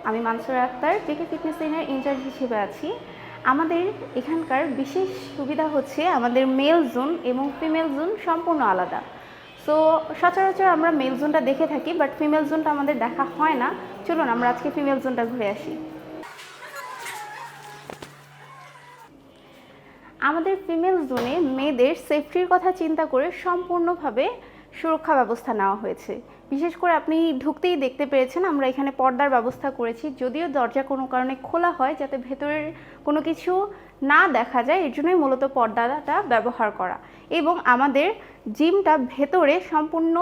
আমি Mansura Akter, JK fitness সেন্টারের in charge হিসেবে আছি। আমাদের এখানকার বিশেষ সুবিধা হচ্ছে আমাদের মেল জোন এবং ফিমেল জোন সম্পূর্ণ আলাদা। সো সচরাচর আমরা মেল জোনটা দেখে থাকি, বাট ফিমেল জোনটা আমাদের দেখা হয় না। চলুন আমরা আজকে ফিমেল জোনটা ঘুরে আসি। আমাদের ফিমেল জোনে মেয়েদের সেফটির কথা চিন্তা করে সম্পূর্ণভাবে সুরক্ষা ব্যবস্থা নেওয়া হয়েছে। বিশেষ করে আপনি ঢুকতেই দেখতে পেরেছেন আমরা এখানে পর্দার ব্যবস্থা করেছি, যদিও দরজা কোনো কারণে খোলা হয় যাতে ভেতরের কোনো কিছু না দেখা যায়, এর জন্যই মূলত পর্দাটা ব্যবহার করা। এবং আমাদের জিমটা ভেতরে সম্পূর্ণ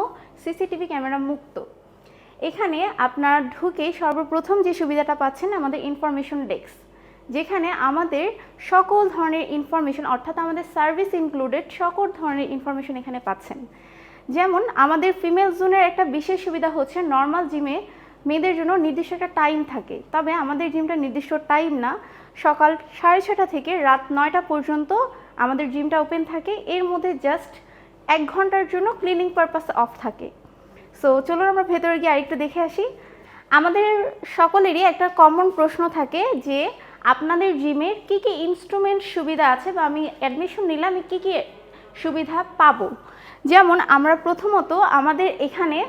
সিসিটিভি ক্যামেরা মুক্ত। এখানে আপনার ঢুকেই সর্বপ্রথম যে সুবিধাটা পাচ্ছেন আমাদের ইনফরমেশন ডেস্ক, যেখানে আমাদের সকল ধরনের ইনফরমেশন অর্থাৎ আমাদের সার্ভিস ইনক্লুডেড সকল ধরনের ইনফরমেশন এখানে পাচ্ছেন। যেমন আমাদের ফিমেল জোনের একটা বিশেষ সুবিধা হচ্ছে নর্মাল জিমে মেয়েদের জন্য নির্দিষ্ট একটা টাইম থাকে, তবে আমাদের জিমটা নির্দিষ্ট টাইম না, সকাল 6:30 থেকে রাত 9টা পর্যন্ত আমাদের জিমটা ওপেন থাকে। এর মধ্যে জাস্ট 1 ঘন্টার জন্য ক্লিনিং পারপাস অফ থাকে। সো চলুন আমরা ভেতরে গিয়ে আরেকটু দেখে আসি। আমাদের সকলেরই একটা কমন প্রশ্ন থাকে যে আপনাদের জিমের কী কী ইনস্ট্রুমেন্ট সুবিধা আছে, বা আমি অ্যাডমিশন নিলে আমি কী কী সুবিধা পাবো। যেমন আমরা প্রথমত আমাদের এখানে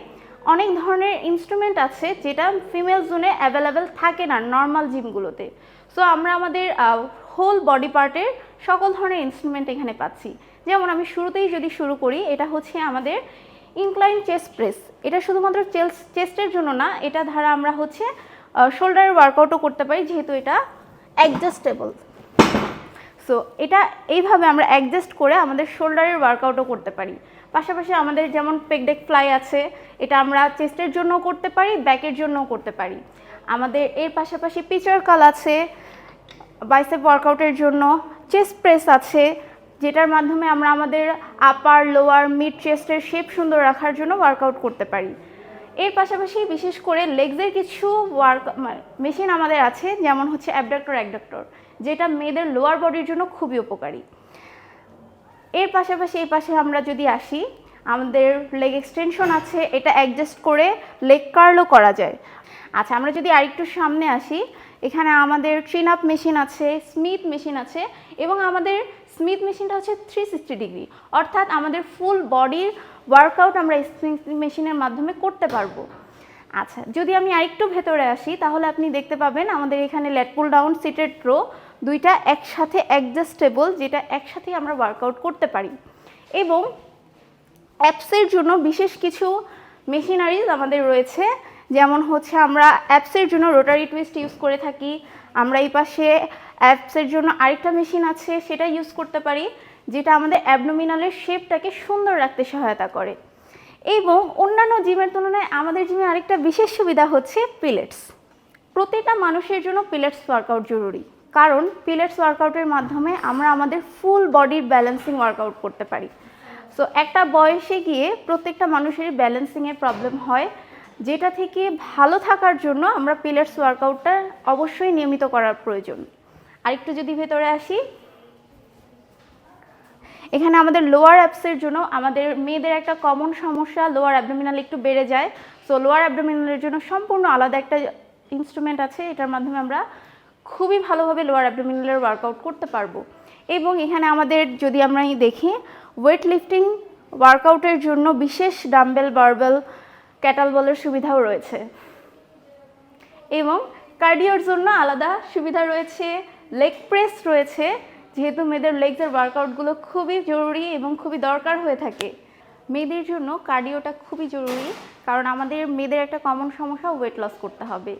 অনেক ধরনের ইনস্ট্রুমেন্ট আছে যেটা ফিমেল জোনে অ্যাভেলেবেল থাকে না নর্মাল জিমগুলোতে। সো আমরা আমাদের হোল বডি পার্টের সকল ধরনের ইনস্ট্রুমেন্ট এখানে পাচ্ছি। যেমন আমি শুরুতেই যদি শুরু করি, এটা হচ্ছে আমাদের ইনক্লাইন চেস্ট প্রেস। এটা শুধুমাত্র চেস্টের জন্য না, এটা দ্বারা আমরা হচ্ছে শোল্ডারের ওয়ার্কআউটও করতে পারি, যেহেতু এটা অ্যাডজাস্টেবল। সো এটা এইভাবে আমরা অ্যাডজাস্ট করে আমাদের শোল্ডারের ওয়ার্কআউটও করতে পারি। পাশাপাশি আমাদের যেমন পেকডেক ফ্লাই আছে, এটা আমরা চেস্টের জন্যও করতে পারি, ব্যাকের জন্যও করতে পারি। আমাদের এর পাশাপাশি পিচার কাল আছে বাইসেপ ওয়ার্কআউটের জন্য, চেস্ট প্রেস আছে যেটার মাধ্যমে আমরা আমাদের আপার লোয়ার মিড চেস্টের শেপ সুন্দর রাখার জন্য ওয়ার্কআউট করতে পারি। এর পাশাপাশি বিশেষ করে লেগসের কিছু মেশিন আমাদের আছে, যেমন হচ্ছে অ্যাবডাক্টর, যেটা মেয়েদের লোয়ার বডির জন্য খুবই উপকারী। এর পাশাপাশি এই পাশে আমরা যদি আসি, আমাদের লেগ এক্সটেনশন আছে, এটা অ্যাডজাস্ট করে লেগ কার্লও করা যায়। আচ্ছা, আমরা যদি আরেকটু সামনে আসি, এখানে আমাদের ট্রিন আপ মেশিন আছে, স্মিথ মেশিন আছে, এবং আমাদের স্মিথ মেশিনটা হচ্ছে 360 ডিগ্রি, অর্থাৎ আমাদের ফুল বডির ওয়ার্কআউট আমরা স্মিথ মেশিনের মাধ্যমে করতে পারবো। আচ্ছা, যদি আমি আরেকটু ভেতরে আসি, তাহলে আপনি দেখতে পাবেন আমাদের এখানে let pull down seated row দুইটা একসাথে অ্যাডজাস্টেবল, যেটা একসাথেই আমরা ওয়ার্কআউট করতে পারি। এবং অ্যাপসের জন্য বিশেষ কিছু মেশিনারিজ আমাদের রয়েছে, যেমন হচ্ছে আমরা অ্যাপসের জন্য রোটারি টুইস্ট ইউজ করে থাকি। আমরা এই পাশে অ্যাপসের জন্য আরেকটা মেশিন আছে, সেটা ইউজ করতে পারি, যেটা আমাদের অ্যাবডোমিনালের শেপটাকে সুন্দর রাখতে সহায়তা করে। এবং অন্যান্য জিমের তুলনায় আমাদের জিমে আরেকটা বিশেষ সুবিধা হচ্ছে পিলেটস। প্রতিটা মানুষের জন্য পিলেটস ওয়ার্কআউট জরুরি, কারণ পিলেটস ওয়ার্কআউটের মাধ্যমে আমরা আমাদের ফুল বডির ব্যালেন্সিং ওয়ার্কআউট করতে পারি। সো একটা বয়সে গিয়ে প্রত্যেকটা মানুষেরই ব্যালেন্সিংয়ের প্রবলেম হয়, যেটা থেকে ভালো থাকার জন্য আমরা পিলেটস ওয়ার্কআউটটা অবশ্যই নিয়মিত করার প্রয়োজন। আরেকটু যদি ভেতরে আসি, এখানে আমাদের লোয়ার অ্যাপসের জন্য আমাদের মেয়েদের একটা কমন সমস্যা, লোয়ার অ্যাবডোমিনাল একটু বেড়ে যায়। সো লোয়ার অ্যাবডোমিনালের জন্য সম্পূর্ণ আলাদা একটা ইনস্ট্রুমেন্ট আছে, এটার মাধ্যমে আমরা খুবই ভালোভাবে লোয়ার অ্যাবডোমিনালের ওয়ার্কআউট করতে পারবো। এবং এখানে আমাদের যদি আমরা দেখি, ওয়েট লিফটিং ওয়ার্কআউটের জন্য বিশেষ ডাম্বেল, বারবেল, ক্যাটাল বলের সুবিধাও রয়েছে। এবং কার্ডিওর জন্য আলাদা সুবিধা রয়েছে, লেগ প্রেস রয়েছে, যেহেতু মেয়েদের লেগসের ওয়ার্কআউটগুলো খুবই জরুরি এবং খুবই দরকার হয়ে থাকে। মেয়েদের জন্য কার্ডিওটা খুবই জরুরি, কারণ আমাদের মেয়েদের একটা কমন সমস্যা ওয়েট লস করতে হবে।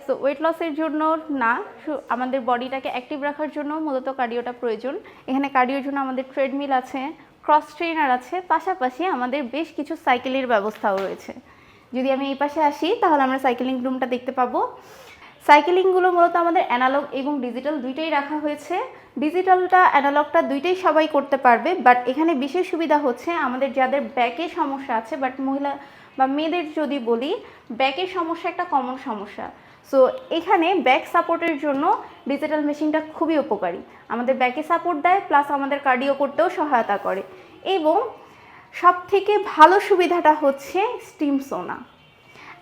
সো ওয়েট লসের জন্য না, আমাদের বডিটাকে অ্যাক্টিভ রাখার জন্য মূলত কার্ডিওটা প্রয়োজন। এখানে কার্ডিওর জন্য আমাদের ট্রেডমিল আছে, ক্রস ট্রেনার আছে, পাশাপাশি আমাদের বেশ কিছু সাইকেলের ব্যবস্থাও রয়েছে। যদি আমি এই পাশে আসি, তাহলে আমরা সাইকেলিং রুমটা দেখতে পাবো। সাইকেলিংগুলো মূলত আমাদের অ্যানালগ এবং ডিজিটাল দুইটাই রাখা হয়েছে। ডিজিটালটা অ্যানালগটা দুইটাই সবাই করতে পারবে, বাট এখানে বিশেষ সুবিধা হচ্ছে আমাদের যাদের ব্যাকের সমস্যা আছে, বাট মহিলা বা মেয়েদের যদি বলি, ব্যাকের সমস্যা একটা কমন সমস্যা। সো এখানে ব্যাক সাপোর্টের জন্য ডিজিটাল মেশিনটা খুবই উপকারী, আমাদের ব্যাকে সাপোর্ট দেয়, প্লাস আমাদের কার্ডিও করতেও সহায়তা করে। এবং সবথেকে ভালো সুবিধাটা হচ্ছে স্টিম সোনা।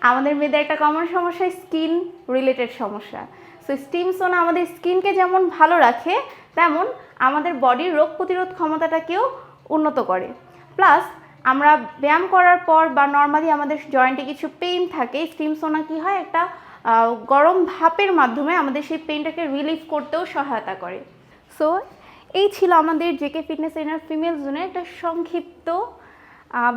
আমাদের মেয়েদের একটা কমন সমস্যা স্কিন রিলেটেড সমস্যা। সো স্টিম সোনা আমাদের স্কিনকে যেমন ভালো রাখে, তেমন আমাদের বডির রোগ প্রতিরোধ ক্ষমতাটাকেও উন্নত করে। প্লাস আমরা ব্যায়াম করার পর বা নর্মালি আমাদের জয়েন্টে কিছু পেইন থাকে, স্টিম সোনা কী হয়, একটা গরম ভাপের মাধ্যমে আমাদের সেই পেইনটাকে রিলিফ করতেও সহায়তা করে। সো এই ছিল আমাদের জেকে ফিটনেস ট্রেনার ফিমেল জোনের একটা সংক্ষিপ্ত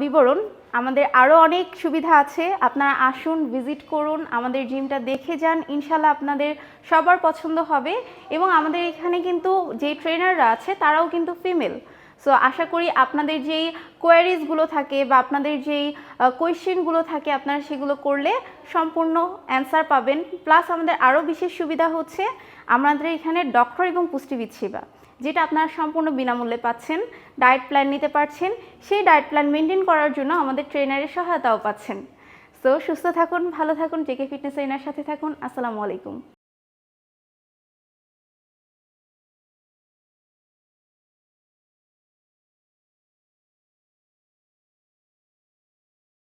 বিবরণ। আমাদের আরও অনেক সুবিধা আছে, আপনারা আসুন, ভিজিট করুন, আমাদের জিমটা দেখে যান, ইনশাল্লাহ আপনাদের সবার পছন্দ হবে। এবং আমাদের এখানে কিন্তু যে ট্রেনাররা আছে তারাও কিন্তু ফিমেল। সো আশা করি আপনাদের যেই কোয়ারিজগুলো থাকে বা আপনাদের যেই কোয়েশ্চেনগুলো থাকে আপনারা সেগুলো করলে সম্পূর্ণ অ্যান্সার পাবেন। প্লাস আমাদের আরও বিশেষ সুবিধা হচ্ছে আমাদের এখানে ডক্টর এবং পুষ্টিবিদ সেবা, যেটা আপনারা সম্পূর্ণ বিনামূল্যে পাচ্ছেন। ডায়েট প্ল্যান নিতে পারছেন, সেই ডায়েট প্ল্যান মেনটেন করার জন্য আমাদের ট্রেনারের সহায়তাও পাচ্ছেন। সো সুস্থ থাকুন, ভালো থাকুন, জেকে ফিটনেস ট্রেনার সাথে থাকুন। আসসালামু আলাইকুম।